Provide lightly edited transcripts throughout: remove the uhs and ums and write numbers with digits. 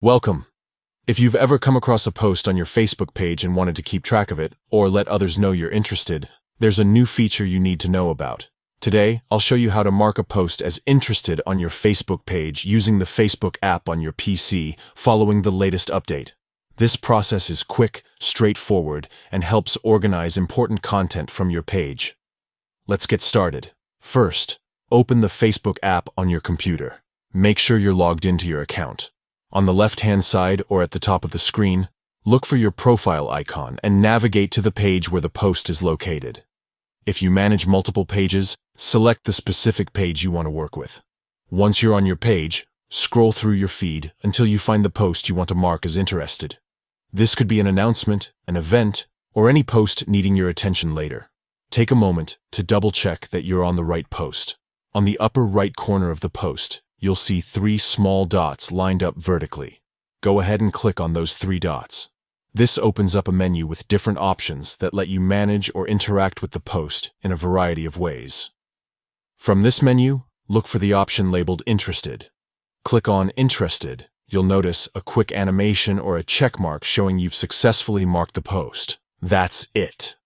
Welcome. If you've ever come across a post on your Facebook page and wanted to keep track of it, or let others know you're interested, there's a new feature you need to know about. Today, I'll show you how to mark a post as interested on your Facebook page using the Facebook app on your PC following the latest update. This process is quick, straightforward, and helps organize important content from your page. Let's get started. First, open the Facebook app on your computer. Make sure you're logged into your account. On the left-hand side or at the top of the screen, look for your profile icon and navigate to the page where the post is located. If you manage multiple pages, select the specific page you want to work with. Once you're on your page, scroll through your feed until you find the post you want to mark as interested. This could be an announcement, an event, or any post needing your attention later. Take a moment to double-check that you're on the right post. On the upper right corner of the post, you'll see 3 small dots lined up vertically. Go ahead and click on those 3 dots. This opens up a menu with different options that let you manage or interact with the post in a variety of ways. From this menu, look for the option labeled Interested. Click on Interested. You'll notice a quick animation or a check mark showing you've successfully marked the post. That's it.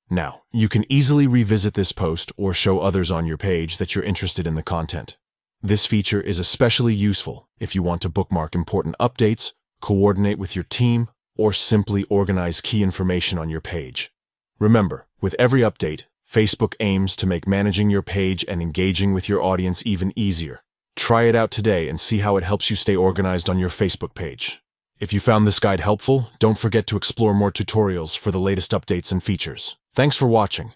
Now, you can easily revisit this post or show others on your page that you're interested in the content. This feature is especially useful if you want to bookmark important updates, coordinate with your team, or simply organize key information on your page. Remember, with every update, Facebook aims to make managing your page and engaging with your audience even easier. Try it out today and see how it helps you stay organized on your Facebook page. If you found this guide helpful, don't forget to explore more tutorials for the latest updates and features. Thanks for watching.